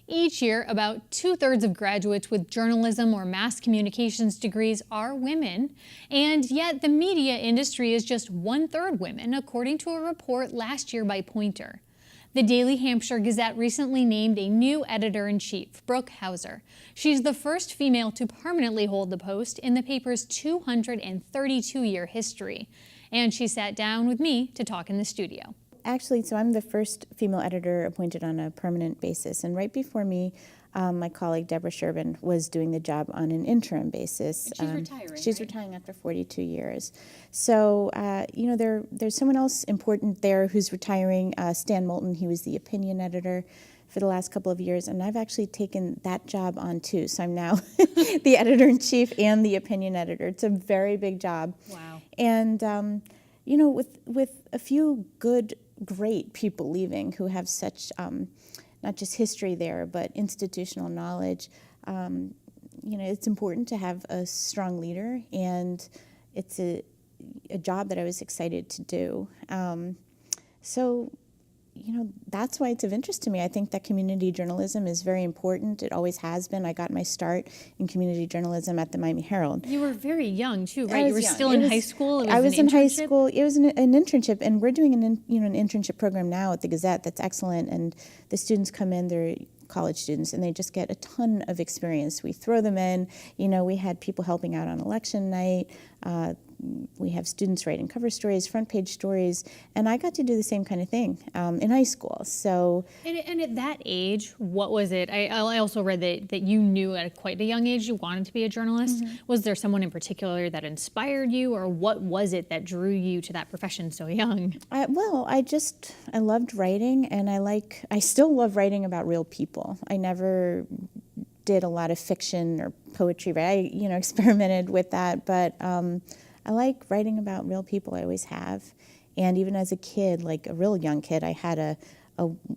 Each year, about 2/3 of graduates with journalism or mass communications degrees are women, and yet the media industry is just 1/3 women, according to a report last year by Poynter. The Daily Hampshire Gazette recently named a new editor-in-chief, Brooke Hauser. She's the first female to permanently hold the post in the paper's 232-year history. And she sat down with me to talk in the studio. Actually, so I'm the first female editor appointed on a permanent basis, and right before me, my colleague Deborah Shervin was doing the job on an interim basis. She's retiring, She's retiring after 42 years. So, there's someone else important there who's retiring, Stan Moulton. He was the opinion editor for the last couple of years, and I've actually taken that job on too. So I'm now the editor-in-chief and the opinion editor. It's a very big job. Wow. And, with a few great people leaving who have such not just history there, but institutional knowledge. It's important to have a strong leader, and it's a job that I was excited to do. That's why it's of interest to me. I think that community journalism is very important. It always has been. I got my start in community journalism at the Miami Herald. You were very young too, right? You were young. still in high school? I was in high school. It was an internship, and we're doing an internship program now at the Gazette that's excellent, and the students come in, they're college students, and they just get a ton of experience. We throw them in. We had people helping out on election night. We have students writing cover stories, front page stories, and I got to do the same kind of thing in high school. So, and at that age, what was it? I also read that you knew at quite a young age you wanted to be a journalist. Mm-hmm. Was there someone in particular that inspired you, or what was it that drew you to that profession so young? I loved writing, and I still love writing about real people. I never did a lot of fiction or poetry. I experimented with that, but I like writing about real people. I always have. And even as a kid, like a real young kid, I had a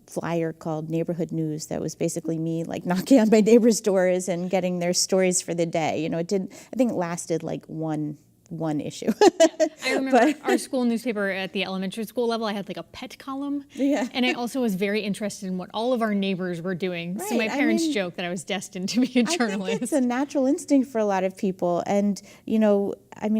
flyer called Neighborhood News that was basically me knocking on my neighbors' doors and getting their stories for the day. I think it lasted one issue. I remember our school newspaper at the elementary school level, I had a pet column. Yeah. And I also was very interested in what all of our neighbors were doing. Right. So my parents joked that I was destined to be a journalist. I think it's a natural instinct for a lot of people. And,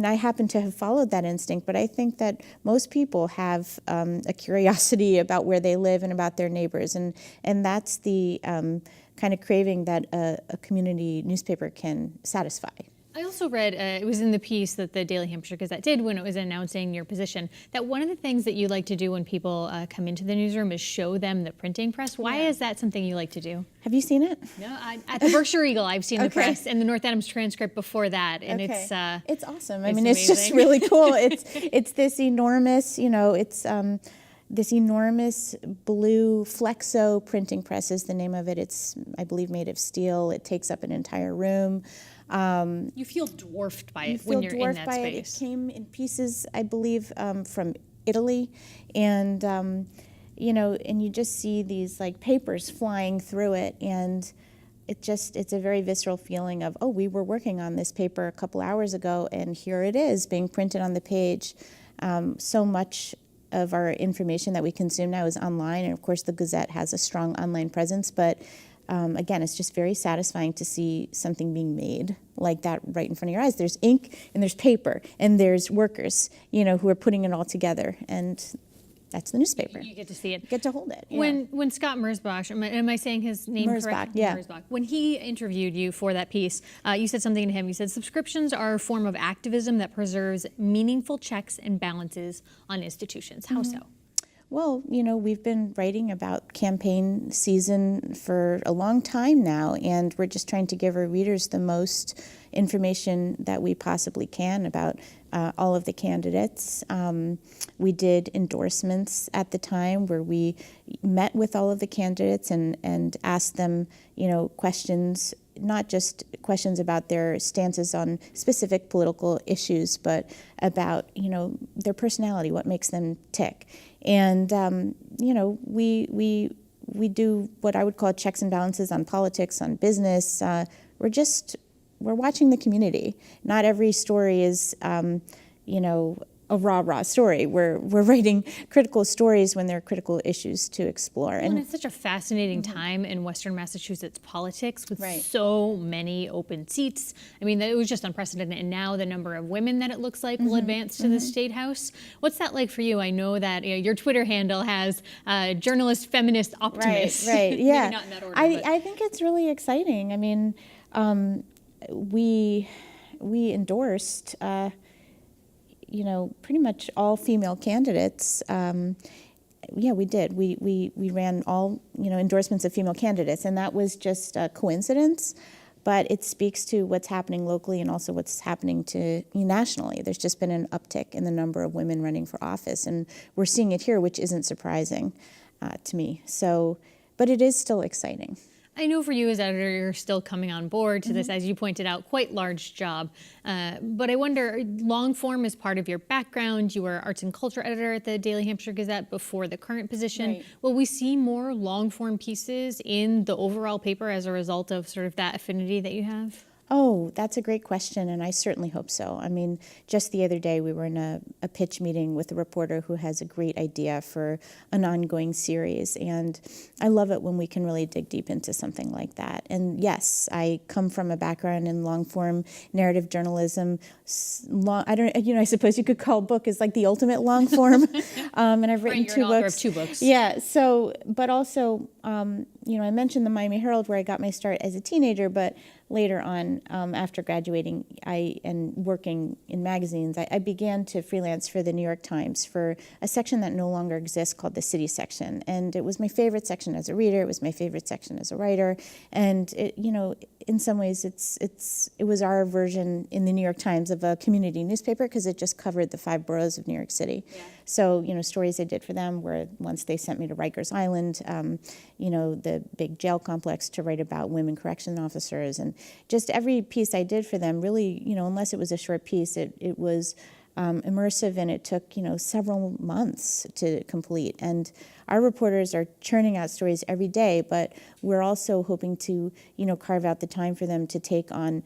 I happen to have followed that instinct, but I think that most people have a curiosity about where they live and about their neighbors. And that's the kind of craving that a community newspaper can satisfy. I also read, it was in the piece that the Daily Hampshire Gazette did when it was announcing your position, that one of the things that you like to do when people come into the newsroom is show them the printing press. Why is that something you like to do? Have you seen it? No, at the Berkshire Eagle, I've seen the press, and the North Adams Transcript before that, and it's awesome. It's just really cool. It's this enormous, this enormous blue Flexo printing press is the name of it. It's, I believe, made of steel. It takes up an entire room. You feel dwarfed by it when you're in that space. It came in pieces, I believe, from Italy, and and you just see these papers flying through it, and it's a very visceral feeling of, oh, we were working on this paper a couple hours ago, and here it is being printed on the page. So much of our information that we consume now is online, and of course the Gazette has a strong online presence, but again, it's just very satisfying to see something being made like that right in front of your eyes. There's ink, and there's paper, and there's workers, who are putting it all together, and that's the newspaper. You get to see it. You get to hold it. Yeah. When Scott Merzbach, am I saying his name correct? Yeah. Merzbach. When he interviewed you for that piece, you said something to him. You said, subscriptions are a form of activism that preserves meaningful checks and balances on institutions. How so? Well, we've been writing about campaign season for a long time now, and we're just trying to give our readers the most information that we possibly can about all of the candidates. We did endorsements at the time where we met with all of the candidates and asked them, questions, not just questions about their stances on specific political issues, but about, their personality, what makes them tick. And, we do what I would call checks and balances on politics, on business. We're watching the community. Not every story is, a rah story. We're writing critical stories when there are critical issues to explore. And it's such a fascinating time in Western Massachusetts politics with Right. so many open seats. I mean, it was just unprecedented. And now the number of women that it looks like will advance to the State House. What's that like for you? I know that your Twitter handle has journalist, feminist, optimist. Right, yeah. Maybe not in that order. I think it's really exciting. I mean, we endorsed, pretty much all female candidates. Yeah, we did. We ran all, endorsements of female candidates, and that was just a coincidence, but it speaks to what's happening locally and also what's happening nationally. There's just been an uptick in the number of women running for office, and we're seeing it here, which isn't surprising to me. So, but it is still exciting. I know for you as editor, you're still coming on board to this, as you pointed out, quite large job. But I wonder, long form is part of your background. You were arts and culture editor at the Daily Hampshire Gazette before the current position. Right. Will we see more long form pieces in the overall paper as a result of sort of that affinity that you have? Oh, that's a great question, and I certainly hope so. I mean, just the other day we were in a pitch meeting with a reporter who has a great idea for an ongoing series, and I love it when we can really dig deep into something like that. And yes, I come from a background in long-form narrative journalism. I suppose you could call a book is like the ultimate long form, and I've written Right, you're two an author books. of 2 books. Yeah. So, but also, I mentioned the Miami Herald where I got my start as a teenager, but later on, after graduating and working in magazines, I began to freelance for the New York Times for a section that no longer exists called the City section. And it was my favorite section as a reader. It was my favorite section as a writer. And in some ways, it was our version in the New York Times of a community newspaper because it just covered the 5 boroughs of New York City. Yeah. So, stories I did for them were once they sent me to Rikers Island, the big jail complex to write about women correction officers, and just every piece I did for them really, unless it was a short piece, it was immersive, and it took, several months to complete. And our reporters are churning out stories every day, but we're also hoping to, carve out the time for them to take on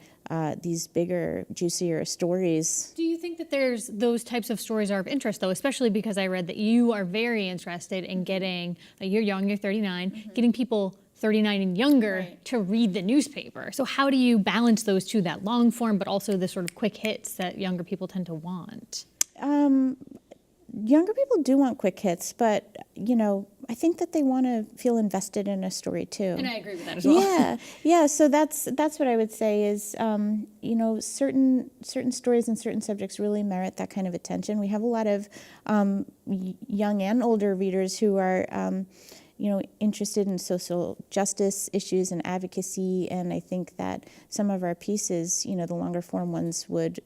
these bigger, juicier stories. Do you think that there's those types of stories are of interest, though, especially because I read that you are very interested in getting, you're young, you're 39, getting people 39 and younger to read the newspaper. So how do you balance those two, that long form, but also the sort of quick hits that younger people tend to want? Younger people do want quick hits, but, I think that they want to feel invested in a story too. And I agree with that as well. Yeah. So that's what I would say is, certain stories and certain subjects really merit that kind of attention. We have a lot of young and older readers who are, interested in social justice issues and advocacy, and I think that some of our pieces, the longer form ones, would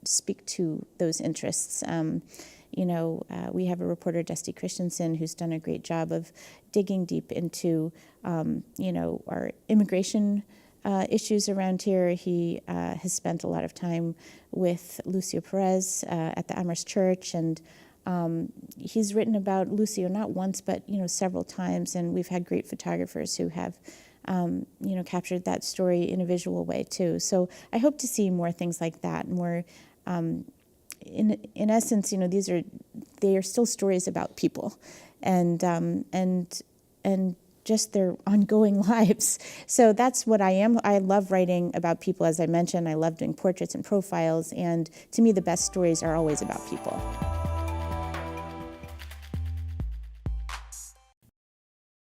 speak to those interests. We have a reporter, Dusty Christensen, who's done a great job of digging deep into, our immigration issues around here. He has spent a lot of time with Lucio Perez at the Amherst Church, and he's written about Lucio not once, but several times, and we've had great photographers who have captured that story in a visual way too. So I hope to see more things like that, more. In essence, they are still stories about people, and just their ongoing lives. So that's what I am. I love writing about people, as I mentioned. I love doing portraits and profiles, and to me, the best stories are always about people.